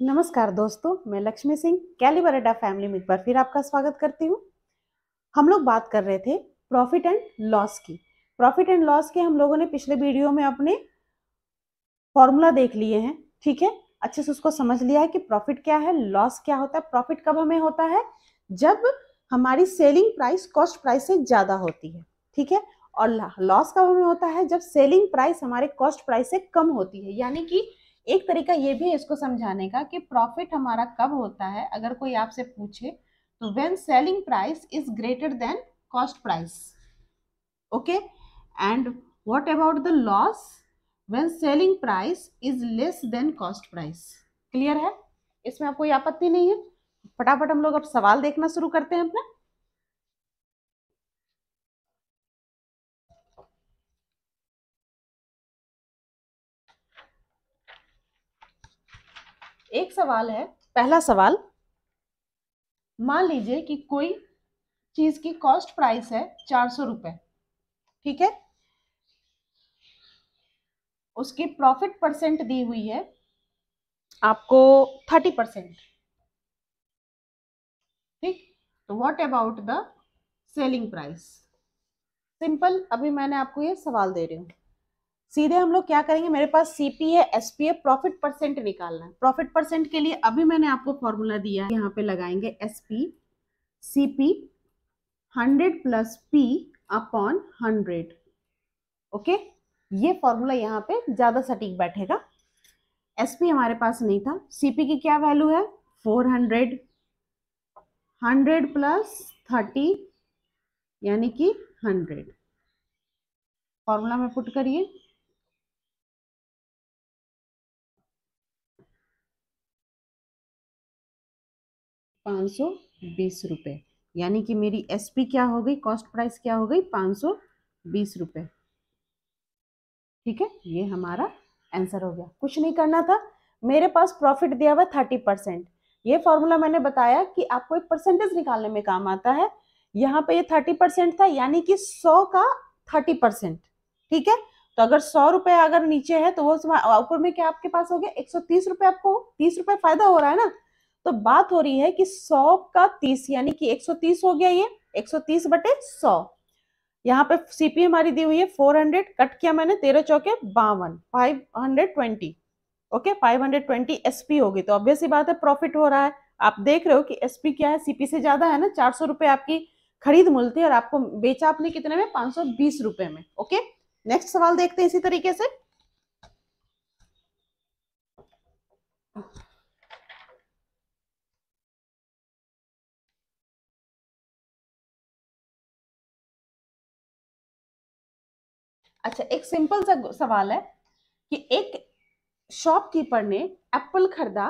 नमस्कार दोस्तों, मैं लक्ष्मी सिंह कैलिबरेटा फैमिली में एक बार फिर आपका स्वागत करती हूँ। हम लोग बात कर रहे थे प्रॉफिट एंड लॉस की। प्रॉफिट एंड लॉस के हम लोगों ने पिछले वीडियो में अपने फॉर्मूला देख लिए हैं, ठीक है। अच्छे से उसको समझ लिया है कि प्रॉफिट क्या है, लॉस क्या होता है। प्रॉफिट कब हमें होता है? जब हमारी सेलिंग प्राइस कॉस्ट प्राइस से ज्यादा होती है, ठीक है। और लॉस कब हमें होता है? जब सेलिंग प्राइस हमारे कॉस्ट प्राइस से कम होती है। यानी कि एक तरीका ये भी है इसको समझाने का कि प्रॉफिट हमारा कब होता है। अगर कोई आपसे पूछे तो when selling price is greater than cost price, okay. And what about the loss? When selling price is less than cost price. Clear है? इसमें आपको कोई आपत्ति नहीं है? फटाफट हम लोग अब सवाल देखना शुरू करते हैं अपना। एक सवाल है, पहला सवाल। मान लीजिए कि कोई चीज की कॉस्ट प्राइस है 400 रुपए, ठीक है। उसकी प्रॉफिट परसेंट दी हुई है आपको 30%, ठीक। तो what about the selling price? Simple, अभी मैंने आपको ये सवाल दे रही हूँ। सीधे हम लोग क्या करेंगे, मेरे पास सीपी है, एसपी है, प्रॉफिट परसेंट निकालना है। प्रॉफिट परसेंट के लिए अभी मैंने आपको फॉर्मूला दिया है, यहाँ पे लगाएंगे SP CP 100 plus P upon 100, okay. ये फॉर्मूला यहाँ पे ज्यादा सटीक बैठेगा। एसपी हमारे पास नहीं था, सीपी की क्या वैल्यू है? 400, 100 प्लस 30 यानी कि 100। फॉर्मूला में पुट करिए, 520 रुपए। यानी कि मेरी एसपी क्या हो गई, कॉस्ट प्राइस क्या हो गई? 520 रुपए, ठीक है। ये हमारा आंसर हो गया। कुछ नहीं करना था, मेरे पास प्रॉफिट दिया हुआ 30%। ये फॉर्मूला मैंने बताया कि आपको एक परसेंटेज निकालने में काम आता है। यहाँ पे ये 30% था, यानी कि 100 का 30%, ठीक है। तो अगर 100 रुपए अगर नीचे है तो वो ऊपर में क्या आपके पास हो गया? 130 रुपए। आपको 30 रुपए फायदा हो रहा है ना। तो बात हो रही है कि 100 का 30 यानी कि 130 हो गया। ये 130/100। यहाँ पे सीपी हमारी दी हुई है 400, कट किया मैंने 13 चौके 52, 520, ओके। 520 एसपी होगी, तो ऑब्वियस सी बात है प्रॉफिट हो रहा है। आप देख रहे हो कि एसपी क्या है, सीपी से ज्यादा है ना। 400 रुपए आपकी खरीद मूल्य थी और आपको बेचा आपने कितने में? 520 रुपए में, ओके। नेक्स्ट सवाल देखते हैं इसी तरीके से। अच्छा, एक सिंपल सा सवाल है कि एक शॉपकीपर ने एप्पल खरीदा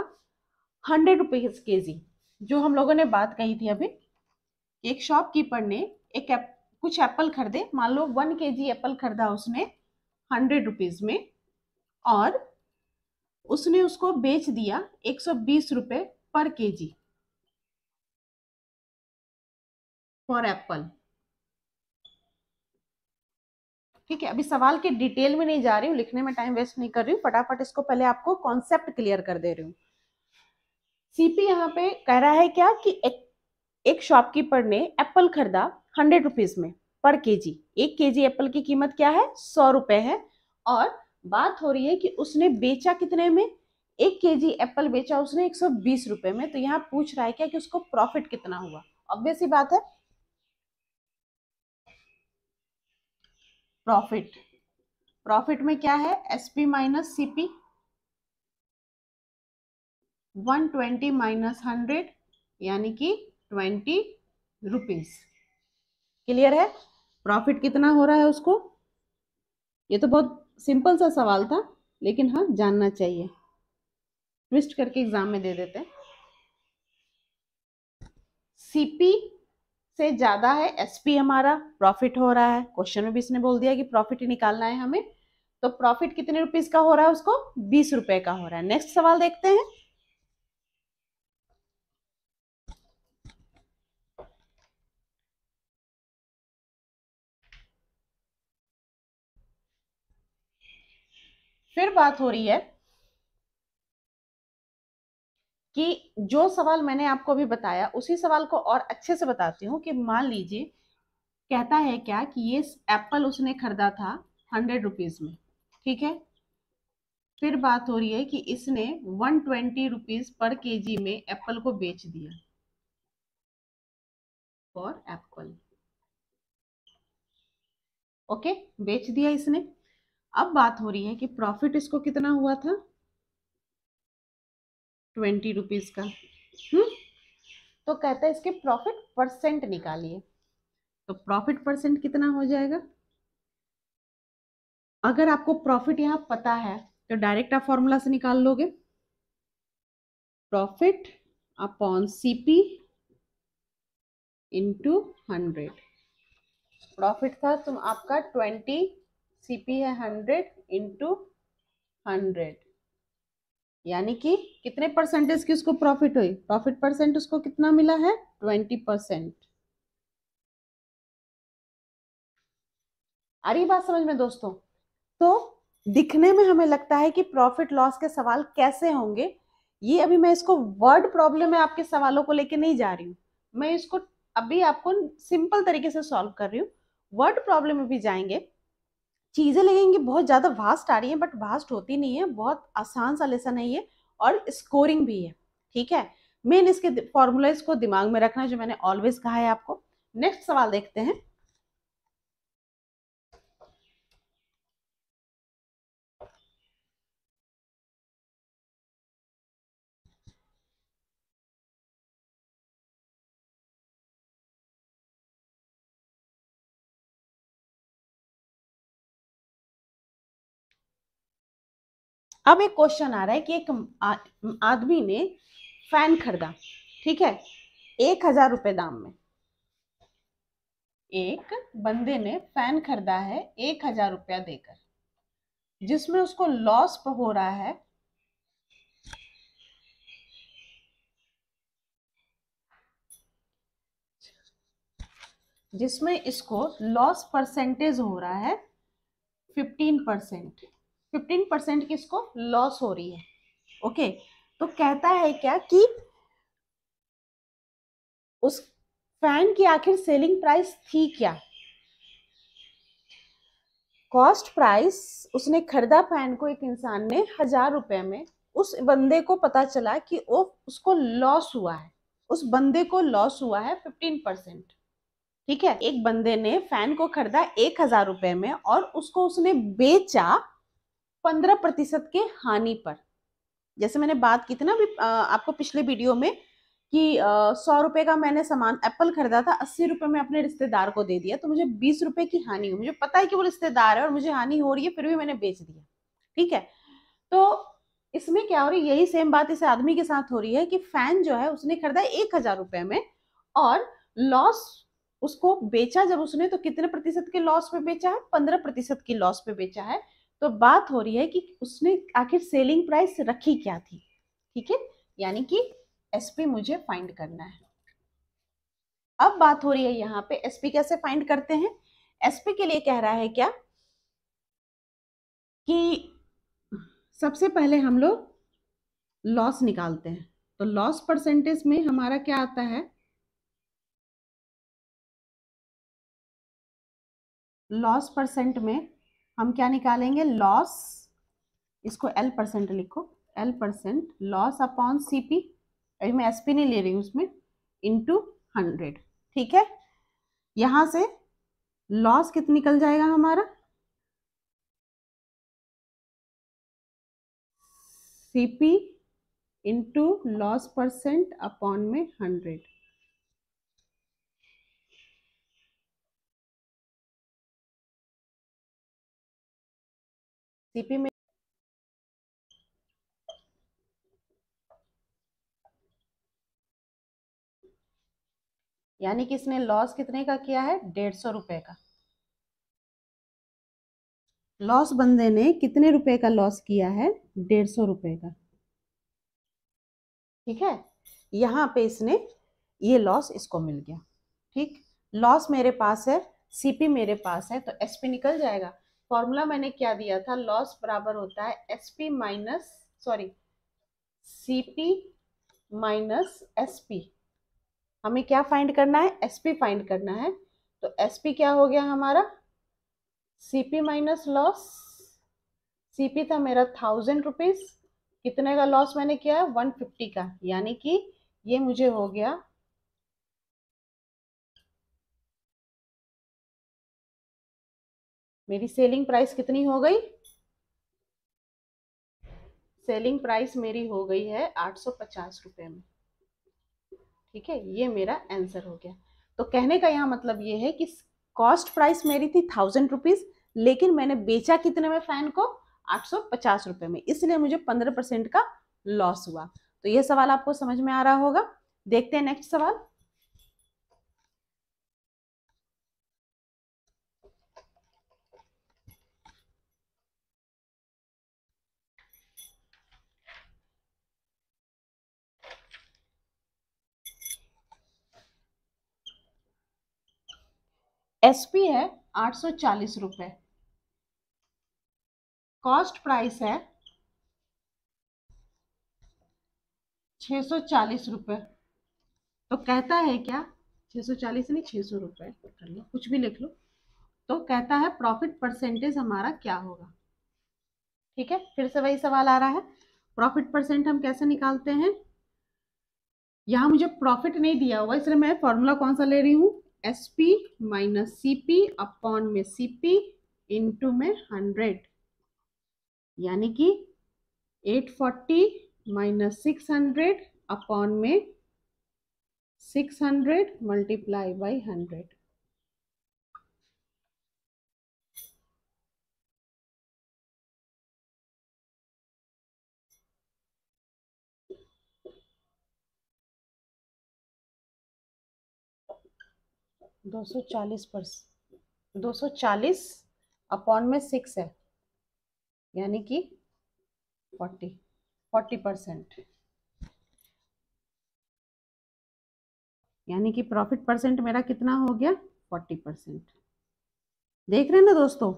100 रुपीज केजी। जो हम लोगों ने बात कही थी अभी, एक शॉपकीपर ने एक कुछ एप्पल खरीदे, मान लो 1 केजी एप्पल खरीदा उसने 100 रुपीज में, और उसने उसको बेच दिया 120 रुपए पर केजी फॉर एप्पल, ठीक है। अभी सवाल के डिटेल में नहीं जा रही हूँ, लिखने में टाइम वेस्ट नहीं कर रही हूँ, फटाफट इसको पहले आपको कॉन्सेप्ट क्लियर कर दे रही हूँ। सीपी यहाँ पे कह रहा है क्या कि एक शॉपकीपर ने एप्पल खरीदा 100 रुपीज में पर केजी। 1 केजी एप्पल की कीमत क्या है? 100 रुपए है। और बात हो रही है कि उसने बेचा कितने में? 1 केजी एप्पल बेचा उसने 120 रुपए में। तो यहाँ पूछ रहा है क्या कि उसको प्रॉफिट कितना हुआ। ऑब्वियस सी बात है, प्रॉफिट प्रॉफिट में क्या है? एसपी माइनस सीपी, 120 माइनस 100 यानी कि 20 रुपीज। क्लियर है? प्रॉफिट कितना हो रहा है उसको। ये तो बहुत सिंपल सा सवाल था, लेकिन हाँ जानना चाहिए। ट्विस्ट करके एग्जाम में दे देते हैं। सीपी से ज्यादा है एसपी, हमारा प्रॉफिट हो रहा है। क्वेश्चन में भी इसने बोल दिया कि प्रॉफिट ही निकालना है हमें। तो प्रॉफिट कितने रुपीस का हो रहा है उसको? 20 रुपए का हो रहा है। नेक्स्ट सवाल देखते हैं। फिर बात हो रही है कि जो सवाल मैंने आपको अभी बताया उसी सवाल को और अच्छे से बताती हूँ कि मान लीजिए कहता है क्या कि ये एप्पल उसने खरीदा था 100 रुपीज में, ठीक है। फिर बात हो रही है कि इसने 120 रुपीज पर केजी में एप्पल को बेच दिया फॉर एप्पल। ओके, बेच दिया इसने। अब बात हो रही है कि प्रॉफिट इसको कितना हुआ था, 20 रुपीज का। तो कहता है इसके प्रॉफिट परसेंट निकालिए। तो प्रॉफिट परसेंट कितना हो जाएगा? अगर आपको प्रॉफिट यहाँ पता है तो डायरेक्ट आप फॉर्मूला से निकाल लोगे, profit upon CP into 100। Profit था तुम आपका 20, सीपी है 100 इंटू 100, यानी कि कितने परसेंटेज की उसको प्रॉफिट हुई? प्रॉफिट परसेंट उसको कितना मिला है? 20%। आ रही बात समझ में दोस्तों? तो दिखने में हमें लगता है कि प्रॉफिट लॉस के सवाल कैसे होंगे, ये अभी मैं इसको वर्ड प्रॉब्लम में आपके सवालों को लेके नहीं जा रही हूँ, मैं इसको अभी आपको सिंपल तरीके से सॉल्व कर रही हूँ। वर्ड प्रॉब्लम में भी जाएंगे, चीजें लगेंगी बहुत ज्यादा वास्ट आ रही है, बट वास्ट होती नहीं है, बहुत आसान सा लेसन है ये, और स्कोरिंग भी है, ठीक है। मेन इसके फॉर्मूलाज को दिमाग में रखना, जो मैंने ऑलवेज कहा है आपको। नेक्स्ट सवाल देखते हैं। अब एक क्वेश्चन आ रहा है कि एक आदमी ने फैन खरीदा, ठीक है, 1,000 रुपए दाम में। एक बंदे ने फैन खरीदा है 1,000 रुपया देकर, जिसमें उसको लॉस हो रहा है जिसमें इसको लॉस परसेंटेज हो रहा है 15%। 15% की इसको लॉस हो रही है। ओके, तो कहता है क्या कि उस फैन की आखिर सेलिंग प्राइस थी क्या? कॉस्ट प्राइस उसने खरीदा फैन को एक इंसान ने 1,000 रुपए में, उस बंदे को पता चला कि वो उसको लॉस हुआ है, उस बंदे को लॉस हुआ है 15%, ठीक है। एक बंदे ने फैन को खरीदा 1,000 रुपए में और उसको उसने बेचा 15% के हानि पर। जैसे मैंने बात की थी ना अभी आपको पिछले वीडियो में कि 100 रुपए का मैंने सामान एप्पल खरीदा था, 80 रुपए में अपने रिश्तेदार को दे दिया, तो मुझे 20 रुपए की हानि हुई। मुझे पता है कि वो रिश्तेदार है और मुझे हानि हो रही है, फिर भी मैंने बेच दिया, ठीक है। तो इसमें क्या हो रही है, यही सेम बात इस आदमी के साथ हो रही है कि फैन जो है उसने खरीदा 1,000 रुपए में और लॉस उसको बेचा जब उसने, तो कितने प्रतिशत के लॉस पे बेचा है? 15% की लॉस पे बेचा है। तो बात हो रही है कि उसने आखिर सेलिंग प्राइस रखी क्या थी, ठीक है, यानी कि एसपी मुझे फाइंड करना है। अब बात हो रही है यहाँ पे एसपी कैसे फाइंड करते हैं। एसपी के लिए कह रहा है क्या कि सबसे पहले हम लोग लॉस निकालते हैं। तो लॉस परसेंटेज में हमारा क्या आता है? लॉस परसेंट में हम क्या निकालेंगे? लॉस, इसको एल परसेंट लिखो, L percent loss upon CP, अभी मैं एसपी नहीं ले रही हूँ उसमें, इंटू 100, ठीक है। यहां से लॉस कितना निकल जाएगा हमारा? CP into loss percent upon में 100। सीपी में यानी कि इसने लॉस कितने का किया है? 150 रुपए का। लॉस बंदे ने कितने रुपए का लॉस किया है? 150 रुपए का, ठीक है। यहाँ पे इसने ये लॉस इसको मिल गया, ठीक। लॉस मेरे पास है, सीपी मेरे पास है, तो एसपी निकल जाएगा। फॉर्मूला मैंने क्या दिया था? लॉस बराबर होता है SP minus, sorry, CP minus SP. हमें क्या फाइंड करना है? एसपी फाइंड करना है। तो एसपी क्या हो गया हमारा? CP minus loss. सीपी था मेरा 1000 रुपीज, कितने का लॉस मैंने किया है? 150 का, यानी कि ये मुझे हो गया मेरी सेलिंग प्राइस कितनी हो गई? सेलिंग प्राइस मेरी हो गई है 850 रुपए में। ठीक है, ये मेरा आंसर हो गया। तो कहने का यहाँ मतलब ये है कि कॉस्ट प्राइस मेरी थी 1000 रुपीज, लेकिन मैंने बेचा कितने में फैन को? 850 रुपए में, इसलिए मुझे 15% का लॉस हुआ। तो ये सवाल आपको समझ में आ रहा होगा। देखते हैं नेक्स्ट सवाल। एसपी है 840 रुपए, कॉस्ट प्राइस है 640 रुपए। तो कहता है क्या? 640 नहीं, 600 रुपए कर लो, कुछ भी लिख लो। तो कहता है प्रॉफिट परसेंटेज हमारा क्या होगा। ठीक है, फिर से वही सवाल आ रहा है। प्रॉफिट परसेंट हम कैसे निकालते हैं? यहाँ मुझे प्रॉफिट नहीं दिया हुआ, इसलिए मैं फॉर्मूला कौन सा ले रही हूँ? एसपी माइनस सीपी अपॉन में सीपी इंटू में 100, यानी कि 840 माइनस 600 अपॉन में 600 मल्टीप्लाई बाई 100। 240 अपॉन में 6 है, यानी कि 40%। यानी कि प्रॉफिट परसेंट मेरा कितना हो गया? 40%। देख रहे हैं ना दोस्तों,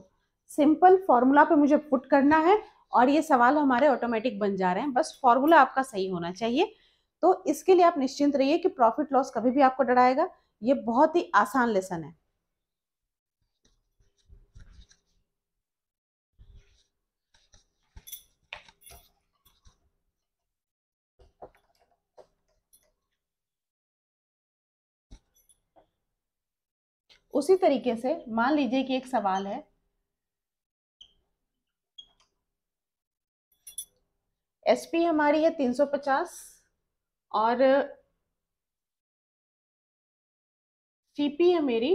सिंपल फॉर्मूला पे मुझे पुट करना है और ये सवाल हमारे ऑटोमेटिक बन जा रहे हैं, बस फॉर्मूला आपका सही होना चाहिए। तो इसके लिए आप निश्चिंत रहिए कि प्रॉफिट लॉस कभी भी आपको डराएगा। ये बहुत ही आसान लेसन है। उसी तरीके से मान लीजिए कि एक सवाल है, एसपी हमारी है 350 और सीपी है मेरी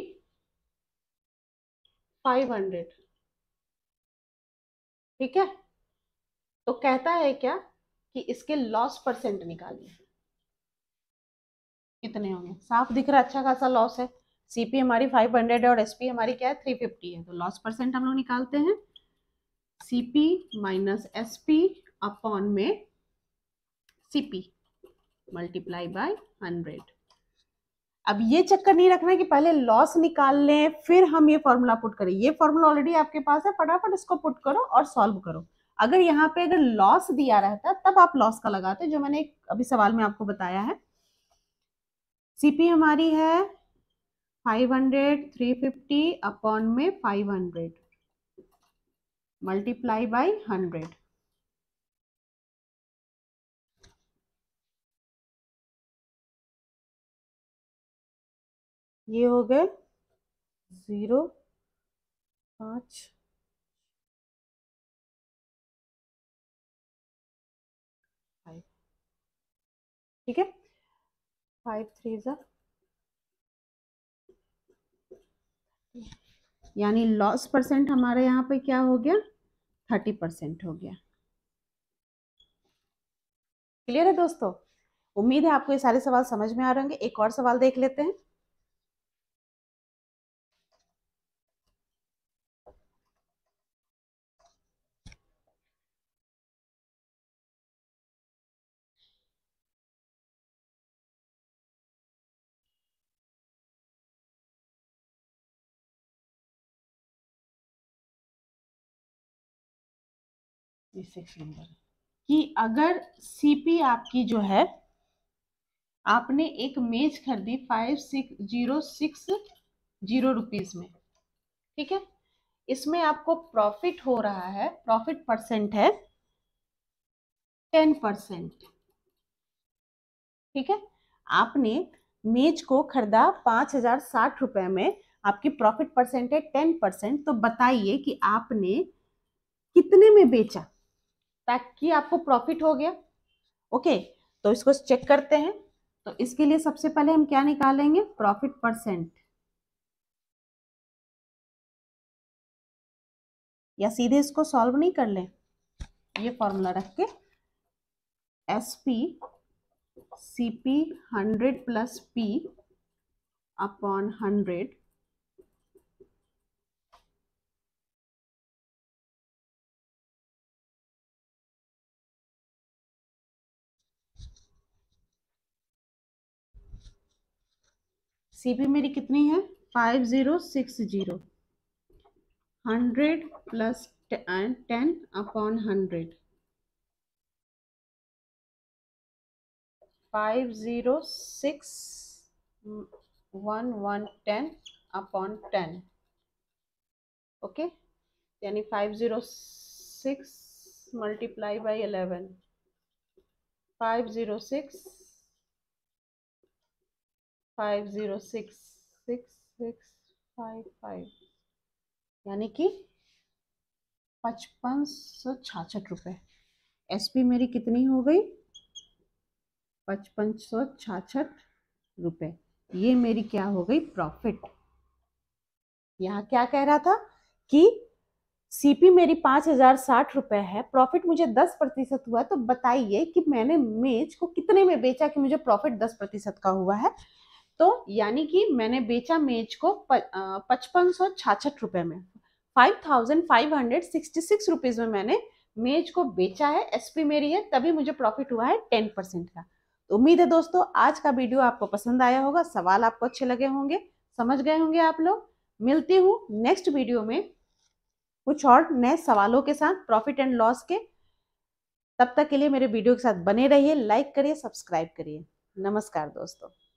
500। ठीक है, तो कहता है क्या कि इसके लॉस परसेंट निकालिए। कितने होंगे? साफ दिख रहा है, अच्छा खासा लॉस है। सीपी हमारी 500 है और एसपी हमारी क्या है? 350 है। तो लॉस परसेंट हम लोग निकालते हैं, सीपी माइनस एसपी अपॉन में सीपी मल्टीप्लाई बाय 100। अब ये चक्कर नहीं रखना कि पहले लॉस निकाल लें फिर हम ये फॉर्मूला पुट करें। ये फॉर्मूला ऑलरेडी आपके पास है, फटाफट इसको पुट करो और सॉल्व करो। अगर यहाँ पे अगर लॉस दिया रहता तब आप लॉस का लगाते, जो मैंने अभी सवाल में आपको बताया है। सीपी हमारी है 500, 350 अपॉन में 500 मल्टीप्लाई बाई 100। ये हो गए 0.5। ठीक है, 5 3 जा, यानी लॉस परसेंट हमारे यहाँ पे क्या हो गया? 30% हो गया। क्लियर है दोस्तों? उम्मीद है आपको ये सारे सवाल समझ में आ रहे होंगे। एक और सवाल देख लेते हैं। ये 6 नंबर कि अगर सीपी आपकी जो है आपने एक मेज खरीदी 5606 रुपीज में, ठीक है। इसमें आपको प्रॉफिट हो रहा है, प्रॉफिट परसेंट है 10%, ठीक है। आपने मेज को खरीदा 5060 में, आपकी प्रॉफिट परसेंट है 10%। तो बताइए कि आपने कितने में बेचा ताकि आपको प्रॉफिट हो गया। ओके, तो इसको चेक करते हैं। तो इसके लिए सबसे पहले हम क्या निकालेंगे, प्रॉफिट परसेंट, या सीधे इसको सॉल्व नहीं कर लें, ये फॉर्मूला रख के SP CP 100 plus P upon 100 CP मेरी कितनी है 5060, 100 प्लस 10 अपॉन 100, 506110 अपॉन 10, ओके। यानी 506 मल्टीप्लाई बाई 11, 506 506 यानी कि 5566 रुपए। SP मेरी कितनी हो गई 5566 रुपए। ये मेरी क्या हो गई प्रॉफिट। यहाँ क्या कह रहा था कि CP मेरी 5060 रुपए है, प्रॉफिट मुझे 10% हुआ। तो बताइए कि मैंने मेज को कितने में बेचा कि मुझे प्रॉफिट 10% का हुआ है। तो यानी कि मैंने बेचा मेज को 5566 रुपए में, 5566 रुपीज में मैंने मेज को बेचा है। SP मेरी है, तभी मुझे प्रॉफिट हुआ है 10% का। तो उम्मीद है दोस्तों आज का वीडियो आपको पसंद आया होगा, सवाल आपको अच्छे लगे होंगे, समझ गए होंगे आप लोग। मिलती हूँ नेक्स्ट वीडियो में कुछ और नए सवालों के साथ प्रॉफिट एंड लॉस के। तब तक के लिए मेरे वीडियो के साथ बने रहिए, लाइक करिए, सब्सक्राइब करिए। नमस्कार दोस्तों।